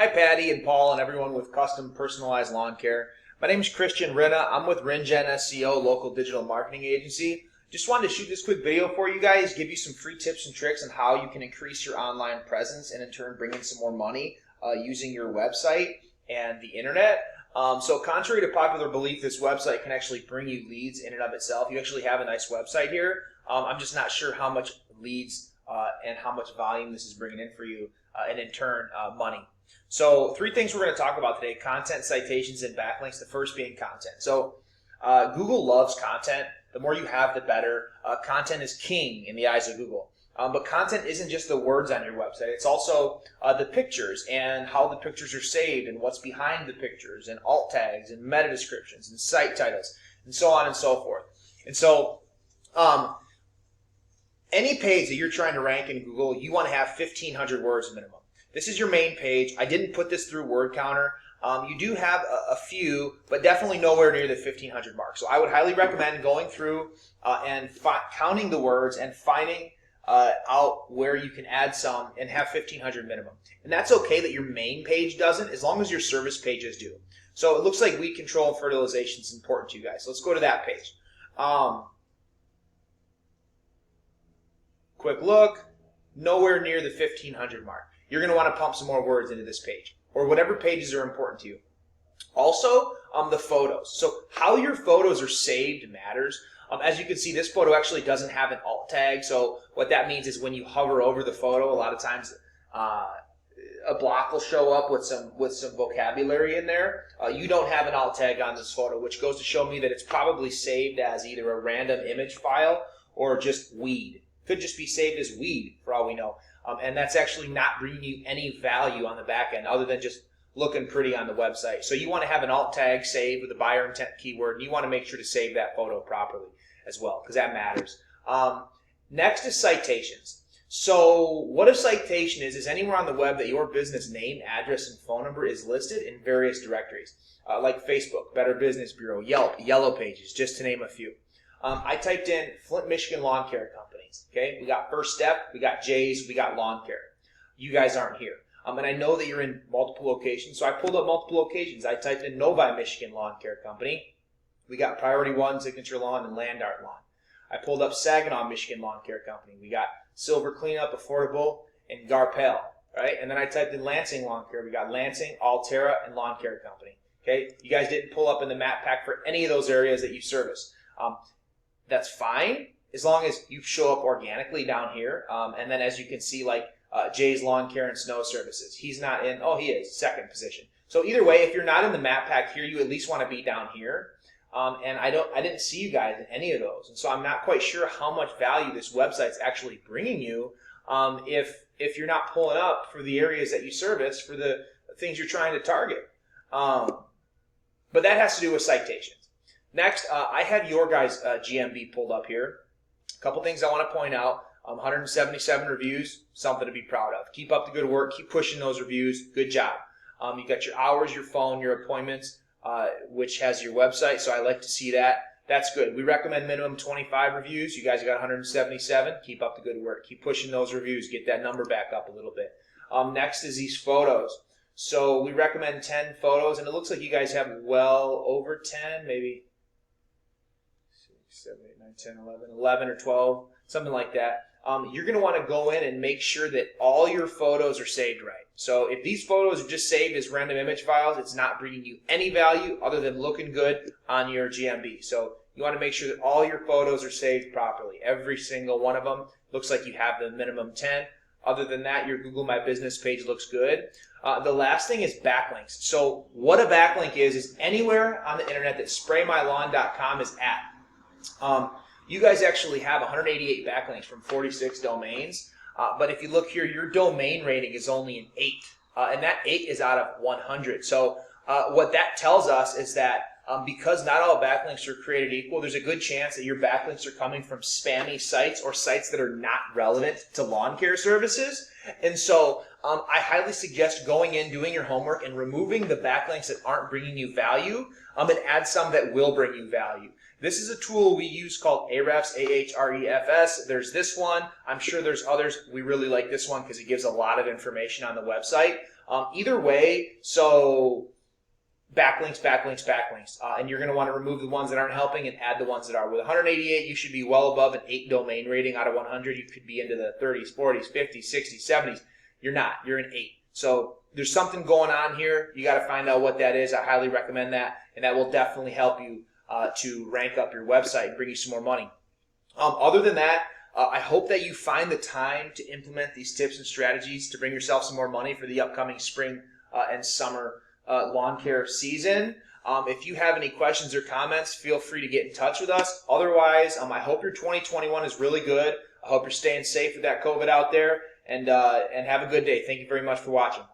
Hi, Patty and Paul and everyone with custom personalized lawn care. My name is Christian Rinna. I'm with RinGen SEO, local digital marketing agency. Just wanted to shoot this quick video for you guys, give you some free tips and tricks on how you can increase your online presence and in turn bring in some more money using your website and the internet. So contrary to popular belief, this website can actually bring you leads in and of itself. You actually have a nice website here. I'm just not sure how much leads and how much volume this is bringing in for you and in turn money. So 3 things we're going to talk about today: content, citations, and backlinks. The first being content. So Google loves content. The more you have, the better. Content is king in the eyes of Google. But content isn't just the words on your website. It's also the pictures and how the pictures are saved and what's behind the pictures and alt tags and meta descriptions and site titles and so on and so forth. And so any page that you're trying to rank in Google, you want to have 1,500 words minimum. This is your main page. I didn't put this through word counter. You do have a few, but definitely nowhere near the 1,500 mark. So I would highly recommend going through and counting the words and finding out where you can add some and have 1,500 minimum. And that's okay that your main page doesn't, as long as your service pages do. So it looks like weed control and fertilization is important to you guys. So let's go to that page. Quick look, nowhere near the 1,500 mark. You're going to want to pump some more words into this page, or whatever pages are important to you. Also, the photos. So how your photos are saved matters. As you can see, this photo actually doesn't have an alt tag. So what that means is when you hover over the photo, a lot of times a block will show up with some vocabulary in there. You don't have an alt tag on this photo, which goes to show me that it's probably saved as either a random image file or just weed. Could just be saved as weed for all we know. And that's actually not bringing you any value on the back end other than just looking pretty on the website. So you want to have an alt tag saved with a buyer intent keyword, and you want to make sure to save that photo properly as well, because that matters. Next is citations. So what a citation is anywhere on the web that your business name, address, and phone number is listed in various directories, like Facebook, Better Business Bureau, Yelp, Yellow Pages, just to name a few. I typed in Flint, Michigan lawn care companies. Okay, we got First Step, we got Jay's, we got Lawn Care. You guys aren't here. And I know that you're in multiple locations, so I pulled up multiple locations. I typed in Novi, Michigan Lawn Care Company. We got Priority One, Signature Lawn, and Land Art Lawn. I pulled up Saginaw, Michigan Lawn Care Company. We got Silver Cleanup, Affordable, and Garpel. Right? And then I typed in Lansing Lawn Care. We got Lansing, Altera, and Lawn Care Company. Okay? You guys didn't pull up in the map pack for any of those areas that you service. That's fine as long as you show up organically down here. And then as you can see, like Jay's Lawn Care and Snow Services. He's not in, oh, he is, second position. So either way, if you're not in the map pack here, you at least want to be down here. And I didn't see you guys in any of those. And so I'm not quite sure how much value this website's actually bringing you if you're not pulling up for the areas that you service for the things you're trying to target. But that has to do with citations. Next, I have your guys' GMB pulled up here. A couple things I want to point out. 177 reviews, something to be proud of. Keep up the good work. Keep pushing those reviews. Good job. You got your hours, your phone, your appointments, which has your website, so I like to see that. That's good. We recommend minimum 25 reviews. You guys got 177. Keep up the good work. Keep pushing those reviews. Get that number back up a little bit. Next is these photos. So we recommend 10 photos, and it looks like you guys have well over 10, maybe 7, 8, 9, 10, 11 or 12, something like that. You're going to want to go in and make sure that all your photos are saved right. So if these photos are just saved as random image files, it's not bringing you any value other than looking good on your GMB. So you want to make sure that all your photos are saved properly. Every single one of them looks like you have the minimum 10. Other than that, your Google My Business page looks good. The last thing is backlinks. So what a backlink is anywhere on the internet that spraymylawn.com is at. You guys actually have 188 backlinks from 46 domains, but if you look here, your domain rating is only an 8, and that 8 is out of 100. So what that tells us is that because not all backlinks are created equal, there's a good chance that your backlinks are coming from spammy sites or sites that are not relevant to lawn care services. And so I highly suggest going in, doing your homework, and removing the backlinks that aren't bringing you value, and add some that will bring you value. This is a tool we use called Ahrefs, Ahrefs. There's this one. I'm sure there's others. We really like this one because it gives a lot of information on the website. Either way, so backlinks, backlinks, backlinks. And you're going to want to remove the ones that aren't helping and add the ones that are. With 188, you should be well above an 8 domain rating out of 100. You could be into the 30s, 40s, 50s, 60s, 70s. You're not. You're an 8. So there's something going on here. You got to find out what that is. I highly recommend that, and that will definitely help you to rank up your website and bring you some more money. Other than that, I hope that you find the time to implement these tips and strategies to bring yourself some more money for the upcoming spring and summer lawn care season. If you have any questions or comments, feel free to get in touch with us. Otherwise, I hope your 2021 is really good. I hope you're staying safe with that COVID out there, and have a good day. Thank you very much for watching.